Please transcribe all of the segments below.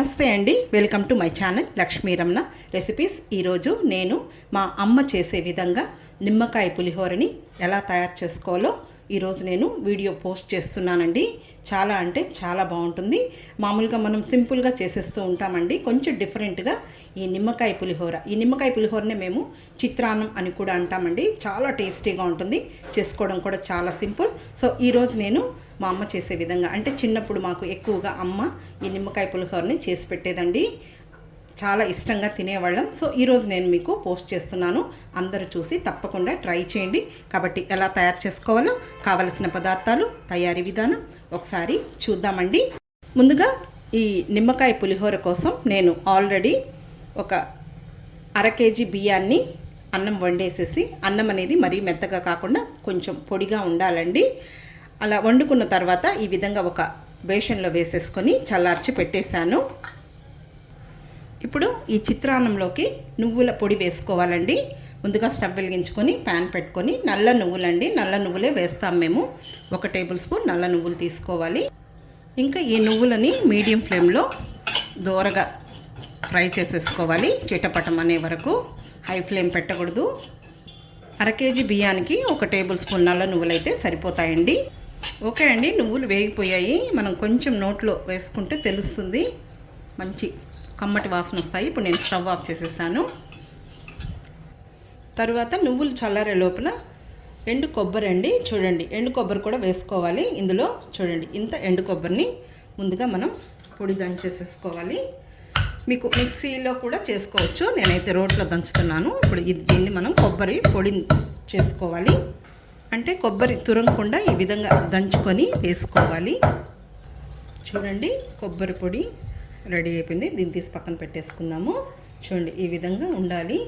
నమస్తే అండి, welcome to my channel Lakshmi Ramana recipes. ఈరోజు నేను మా అమ్మ చేసే విధంగా నిమ్మకాయ పులిహోరని ఎలా తయారు చేసుకోవాలో ఈరోజు నేను వీడియో పోస్ట్ చేస్తున్నానండి. చాలా అంటే చాలా బాగుంటుంది. మామూలుగా మనం సింపుల్గా చేసేస్తూ ఉంటామండి, కొంచెం డిఫరెంట్గా ఈ నిమ్మకాయ పులిహోరనే మేము చిత్రాన్నం అని కూడా అంటామండి. చాలా టేస్టీగా ఉంటుంది, చేసుకోవడం కూడా చాలా సింపుల్. సో ఈరోజు నేను మా అమ్మ చేసే విధంగా, అంటే చిన్నప్పుడు మాకు ఎక్కువగా అమ్మ ఈ నిమ్మకాయ పులిహోరని చేసి పెట్టేదండి, చాలా ఇష్టంగా తినేవాళ్ళం. సో ఈరోజు నేను మీకు పోస్ట్ చేస్తున్నాను, అందరూ చూసి తప్పకుండా ట్రై చేయండి. కాబట్టి ఎలా తయారు చేసుకోవాలో, కావలసిన పదార్థాలు, తయారీ విధానం ఒకసారి చూద్దామండి. ముందుగా ఈ నిమ్మకాయ పులిహోర కోసం నేను ఆల్రెడీ ఒక 1/2 కేజీ బియ్యాన్ని అన్నం వండేసేసి, అన్నం అనేది మరీ మెత్తగా కాకుండా కొంచెం పొడిగా ఉండాలండి. అలా వండుకున్న తర్వాత ఈ విధంగా ఒక బేషన్లో వేసేసుకొని చల్లార్చి పెట్టేశాను. ఇప్పుడు ఈ చిత్రాన్నంలోకి నువ్వుల పొడి వేసుకోవాలండి. ముందుగా స్టవ్ వెలిగించుకొని ప్యాన్ పెట్టుకొని నల్ల నువ్వులే వేస్తాం మేము. 1 టేబుల్ స్పూన్ నల్ల నువ్వులు తీసుకోవాలి. ఇంకా ఈ నువ్వులని మీడియం ఫ్లేమ్లో దోరగా ఫ్రై చేసేసుకోవాలి, చిటపటం అనే వరకు. హై ఫ్లేమ్ పెట్టకూడదు. 1/2 కేజీ బియ్యానికి 1 టేబుల్ స్పూన్ నల్ల నువ్వులు అయితే సరిపోతాయండి. ఓకే అండి, నువ్వులు వేగిపోయాయి. మనం కొంచెం నోట్లో వేసుకుంటే తెలుస్తుంది, మంచి కమ్మటి వాసన వస్తాయి. ఇప్పుడు నేను స్టవ్ ఆఫ్ చేసేసాను. తర్వాత నువ్వులు చల్లారే లోపల ఎండు కొబ్బరి అండి, చూడండి ఎండు కొబ్బరి కూడా వేసుకోవాలి. ఇందులో చూడండి, ఇంత ఎండు కొబ్బరిని ముందుగా మనం పొడి దంచేసేసుకోవాలి. మీకు మిక్సీలో కూడా చేసుకోవచ్చు, నేనైతే రోట్లో దంచుతున్నాను. ఇప్పుడు దీన్ని మనం కొబ్బరి పొడి చేసుకోవాలి. అంటే కొబ్బరి తురగకుండా ఈ విధంగా దంచుకొని వేసుకోవాలి. చూడండి, కొబ్బరి పొడి రెడీ అయిపోయింది. దీన్ని తీసి పక్కన పెట్టేసుకుందాము. చూడండి, ఈ విధంగా ఉండాలి.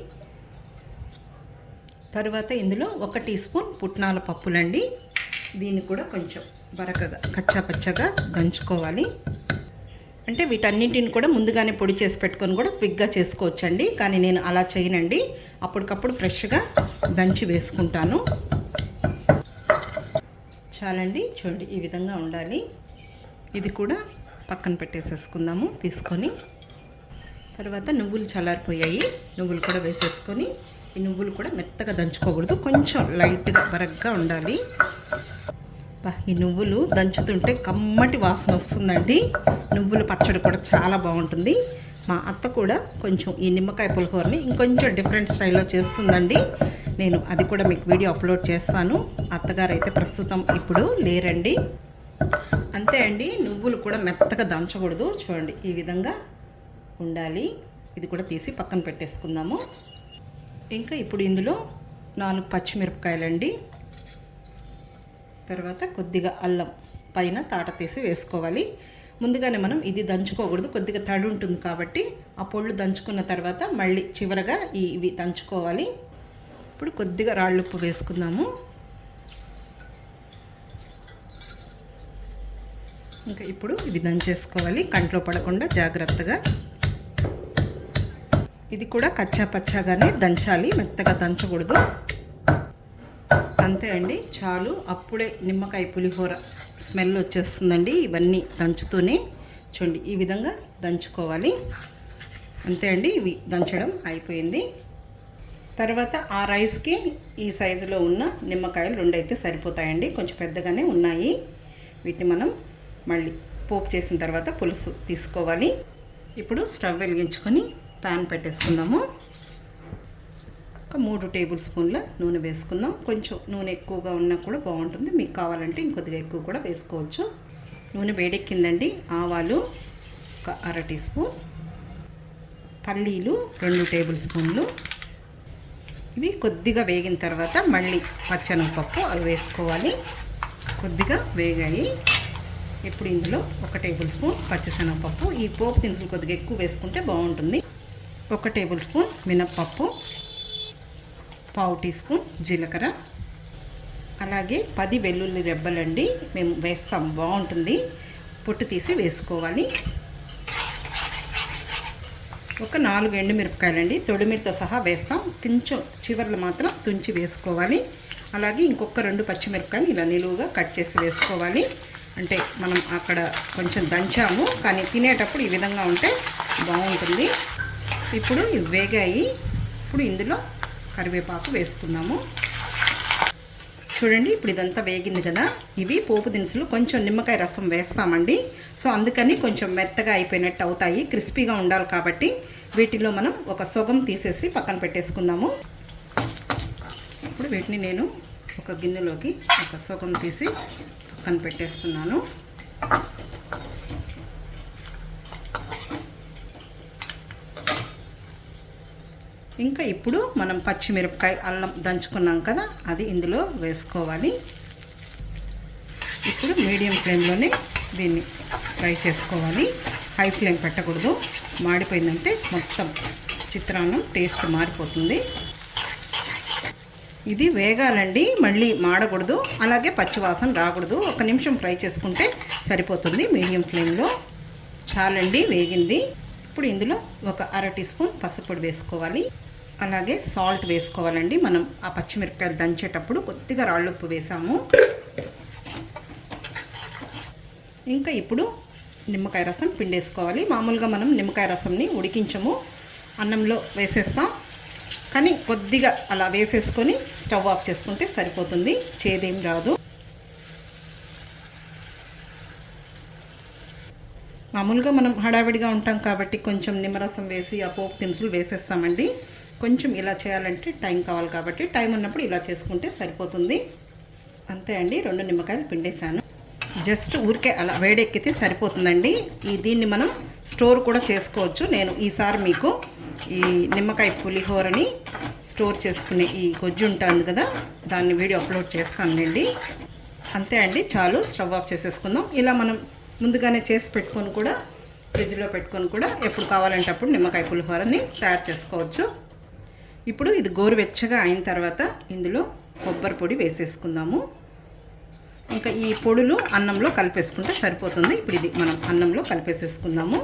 తర్వాత ఇందులో 1 టీ స్పూన్ పుట్నాల పప్పులండి. దీన్ని కూడా కొంచెం బరకగా కచ్చాపచ్చగా దంచుకోవాలి. అంటే వీటన్నింటిని కూడా ముందుగానే పొడి చేసి పెట్టుకొని కూడా క్విక్గా చేసుకోవచ్చండి, కానీ నేను అలా చేయనండి, అప్పటికప్పుడు ఫ్రెష్గా దంచి వేసుకుంటాను. చాలండి, చూడండి ఈ విధంగా ఉండాలి. ఇది కూడా పక్కన పెట్టేసేసుకుందాము తీసుకొని. తర్వాత నువ్వులు చల్లారిపోయాయి, నువ్వులు కూడా వేసేసుకొని, ఈ నువ్వులు కూడా మెత్తగా దంచుకోకూడదు, కొంచెం లైట్గా బరగ్గా ఉండాలి. ఈ నువ్వులు దంచుతుంటే కమ్మటి వాసన వస్తుందండి. నువ్వుల పచ్చడి కూడా చాలా బాగుంటుంది. మా అత్త కూడా కొంచెం ఈ నిమ్మకాయ పులిహోరని ఇంకొంచెం డిఫరెంట్ స్టైల్లో చేస్తుందండి. నేను అది కూడా మీకు వీడియో అప్లోడ్ చేస్తాను. అత్తగారు అయితే ప్రస్తుతం ఇప్పుడు లేరండి. అంతే అండి, నువ్వులు కూడా మెత్తగా దంచకూడదు, చూడండి ఈ విధంగా ఉండాలి. ఇది కూడా తీసి పక్కన పెట్టేసుకుందాము. ఇంకా ఇప్పుడు ఇందులో 4 పచ్చిమిరపకాయలండి. తర్వాత కొద్దిగా అల్లం పైన తాట తీసి వేసుకోవాలి. ముందుగానే మనం ఇది దంచుకోకూడదు, కొద్దిగా తడి ఉంటుంది కాబట్టి ఆ పొళ్ళు దంచుకున్న తర్వాత మళ్ళీ చివరగా ఇవి దంచుకోవాలి. ఇప్పుడు కొద్దిగా రాళ్ళుప్పు వేసుకుందాము. ఇంకా ఇప్పుడు ఇవి దంచేసుకోవాలి, కంట్లో పడకుండా జాగ్రత్తగా. ఇది కూడా కచ్చా పచ్చాగానే దంచాలి, మెత్తగా దంచకూడదు. అంతే అండి, చాలు. అప్పుడే నిమ్మకాయ పులిహోర స్మెల్ వచ్చేస్తుందండి. ఇవన్నీ దంచుతూనే చూడండి ఈ విధంగా దంచుకోవాలి. అంతే అండి, ఇవి దంచడం అయిపోయింది. తర్వాత ఆ రైస్కి ఈ సైజులో ఉన్న నిమ్మకాయలు 2 అయితే సరిపోతాయండి, కొంచెం పెద్దగానే ఉన్నాయి. వీటిని మనం మళ్ళీ పోపు చేసిన తర్వాత పులుసు తీసుకోవాలి. ఇప్పుడు స్టవ్ వెలిగించుకొని ప్యాన్ పెట్టేసుకుందాము. ఒక 3 టేబుల్ స్పూన్ల నూనె వేసుకుందాం. కొంచెం నూనె ఎక్కువగా ఉన్నా కూడా బాగుంటుంది, మీకు కావాలంటే ఇంకొద్దిగా ఎక్కువ కూడా వేసుకోవచ్చు. నూనె వేడెక్కిందండి. ఆవాలు 1 1/2 టీ స్పూన్, పల్లీలు 2 టేబుల్ స్పూన్లు. ఇవి కొద్దిగా వేగిన తర్వాత మళ్ళీ పచ్చెనగపప్పు అవి వేసుకోవాలి. కొద్దిగా వేగాయి. ఇప్పుడు ఇందులో 1 టేబుల్ స్పూన్ పచ్చిశనగపప్పు. ఈ పోపు దినుసులు కొద్దిగా ఎక్కువ వేసుకుంటే బాగుంటుంది. 1 టేబుల్ స్పూన్ మినప్పప్పు, 1/2 టీ స్పూన్ జీలకర్ర, అలాగే 10 వెల్లుల్లి రెబ్బలండి మేము వేస్తాం, బాగుంటుంది. పొట్టు తీసి వేసుకోవాలి. ఒక 4 ఎండుమిరపకాయలండి, తొడిమిరతో సహా వేస్తాం, కొంచెం చివర్లు మాత్రం తుంచి వేసుకోవాలి. అలాగే ఇంకొక 2 పచ్చిమిరపకాయలు ఇలా నిలువుగా కట్ చేసి వేసుకోవాలి. అంటే మనం అక్కడ కొంచెం దంచాము, కానీ తినేటప్పుడు ఈ విధంగా ఉంటే బాగుంటుంది. ఇప్పుడు ఇవి వేగాయి. ఇప్పుడు ఇందులో కరివేపాకు వేసుకున్నాము. చూడండి, ఇప్పుడు ఇదంతా వేగింది కదా. ఇవి పోపు దినుసులు కొంచెం నిమ్మకాయ రసం వేస్తామండి. సో అందుకని కొంచెం మెత్తగా అయిపోయినట్టు అవుతాయి, క్రిస్పీగా ఉండాలి కాబట్టి. వీటిలో మనం ఒక సొగం తీసేసి పక్కన పెట్టేసుకుందాము. ఇప్పుడు వీటిని నేను ఒక గిన్నెలోకి ఒక సొగం తీసి పక్కన పెట్టేస్తున్నాను. ఇంకా ఇప్పుడు మనం పచ్చిమిరపకాయ, అల్లం దంచుకున్నాం కదా, అది ఇందులో వేసుకోవాలి. ఇప్పుడు మీడియం ఫ్లేమ్లోనే దీన్ని ఫ్రై చేసుకోవాలి. హై ఫ్లేమ్ పెట్టకూడదు, మాడిపోయిందంటే మొత్తం చిత్రాన్నం టేస్ట్ మారిపోతుంది. ఇది వేగాలండి, మళ్ళీ మాడకూడదు, అలాగే పచ్చివాసన రాకూడదు. 1 నిమిషం ఫ్రై చేసుకుంటే సరిపోతుంది మీడియం ఫ్లేమ్లో. చాలండి, వేగింది. ఇప్పుడు ఇందులో ఒక 1/2 టీ స్పూన్ పసుపు వేసుకోవాలి. అలాగే సాల్ట్ వేసుకోవాలండి. మనం ఆ పచ్చిమిరపకాయలు దంచేటప్పుడు కొద్దిగా రాళ్ళుప్పు వేసాము. ఇంకా ఇప్పుడు నిమ్మకాయ రసం పిండేసుకోవాలి. మామూలుగా మనం నిమ్మకాయ రసంని ఉడికించము, అన్నంలో వేసేస్తాం. కానీ కొద్దిగా అలా వేసేసుకొని స్టవ్ ఆఫ్ చేసుకుంటే సరిపోతుంది, చేదేం రాదు. మామూలుగా మనం హడావిడిగా ఉంటాం కాబట్టి కొంచెం నిమ్మరసం వేసి ఆ పోపు దినుసులు వేసేస్తామండి. కొంచెం ఇలా చేయాలంటే టైం కావాలి కాబట్టి టైం ఉన్నప్పుడు ఇలా చేసుకుంటే సరిపోతుంది. అంతే అండి, 2 నిమ్మకాయలు పిండేశాను. జస్ట్ ఊరికే అలా వేడెక్కితే సరిపోతుందండి. దీన్ని మనం స్టోర్ కూడా చేసుకోవచ్చు. నేను ఈసారి మీకు ఈ నిమ్మకాయ పులిహోరని స్టోర్ చేసుకునే ఈ గొజ్జు ఉంటుంది కదా, దాన్ని వీడియో అప్లోడ్ చేస్తానండి. అంతే అండి, చాలు. స్టవ్ ఆఫ్ చేసేసుకుందాం. ఇలా మనం ముందుగానే చేసి పెట్టుకొని కూడా ఫ్రిడ్జ్లో పెట్టుకొని కూడా ఎప్పుడు కావాలంటే అప్పుడు నిమ్మకాయ పులిహోరని తయారు చేసుకోవచ్చు. ఇప్పుడు ఇది గోరువెచ్చగా అయిన తర్వాత ఇందులో కొబ్బరి పొడి వేసేసుకుందాము. ఇంకా ఈ పొడులు అన్నంలో కలిపేసుకుంటే సరిపోతుంది. ఇప్పుడు ఇది మనం అన్నంలో కలిపేసేసుకుందాము.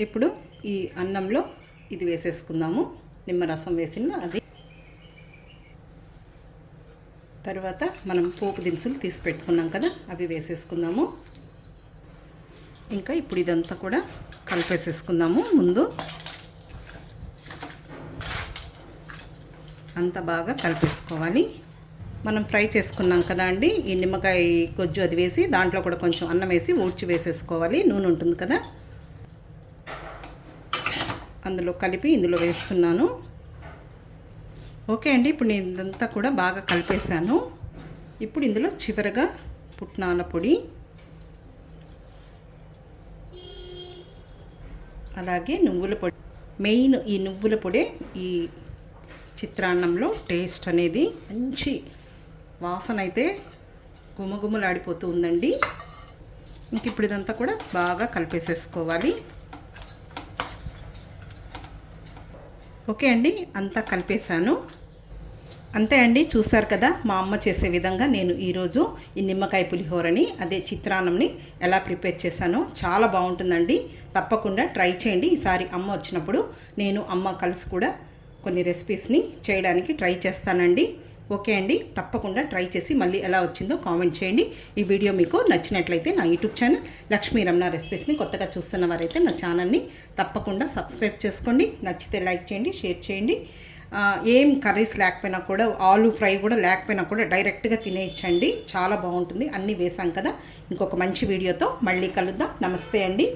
ఇప్పుడు ఈ అన్నంలో ఇది వేసేసుకుందాము, నిమ్మరసం వేసిన అది. తర్వాత మనం పోపు దినుసులు తీసి పెట్టుకున్నాం కదా, అవి వేసేసుకుందాము. ఇంకా ఇప్పుడు ఇదంతా కూడా కలిపేసేసుకుందాము. ముందు అంత బాగా కలిపేసుకోవాలి. మనం ఫ్రై చేసుకున్నాం కదా అండి, ఈ నిమ్మకాయ గొజ్జు అది వేసి దాంట్లో కూడా కొంచెం అన్నం వేసి ఊడ్చి వేసేసుకోవాలి. నూనె ఉంటుంది కదా, అందులో కలిపి ఇందులో వేస్తున్నాను. ఓకే అండి, ఇప్పుడు నేను ఇదంతా కూడా బాగా కలిపేశాను. ఇప్పుడు ఇందులో చివరగా పుట్నాల పొడి, అలాగే నువ్వుల పొడి. మెయిన్ ఈ నువ్వుల పొడి ఈ చిత్రాన్నంలో టేస్ట్ అనేది మంచి వాసన అయితే గుమగుమలాడిపోతూ ఉందండి. ఇంక ఇప్పుడు ఇదంతా కూడా బాగా కలిపేసేసుకోవాలి. ఓకే అండి, అంతా కలిపేశాను. అంతే అండి, చూసారు కదా మా అమ్మ చేసే విధంగా నేను ఈరోజు ఈ నిమ్మకాయ పులిహోరని, అదే చిత్రాన్నంని ఎలా ప్రిపేర్ చేశానో చాలా బాగుంటుందండి. తప్పకుండా ట్రై చేయండి. ఈసారి అమ్మ వచ్చినప్పుడు నేను అమ్మ కలిసి కూడా కొన్ని రెసిపీస్ని చేయడానికి ట్రై చేస్తానండి. ఓకే అండి, తప్పకుండా ట్రై చేసి మళ్ళీ ఎలా వచ్చిందో కామెంట్ చేయండి. ఈ వీడియో మీకు నచ్చినట్లయితే నా యూట్యూబ్ ఛానల్ లక్ష్మీ రమణ రెసిపీస్ని కొత్తగా చూస్తున్న వారైతే నా ఛానల్ని తప్పకుండా సబ్స్క్రైబ్ చేసుకోండి. నచ్చితే లైక్ చేయండి, షేర్ చేయండి. ఏం కర్రీస్ లేకపోయినా కూడా, ఆలు ఫ్రై కూడా లేకపోయినా కూడా డైరెక్ట్గా తినేయచ్చండి, చాలా బాగుంటుంది. అన్నీ వేసాం కదా. ఇంకొక మంచి వీడియోతో మళ్ళీ కలుద్దాం. నమస్తే అండి.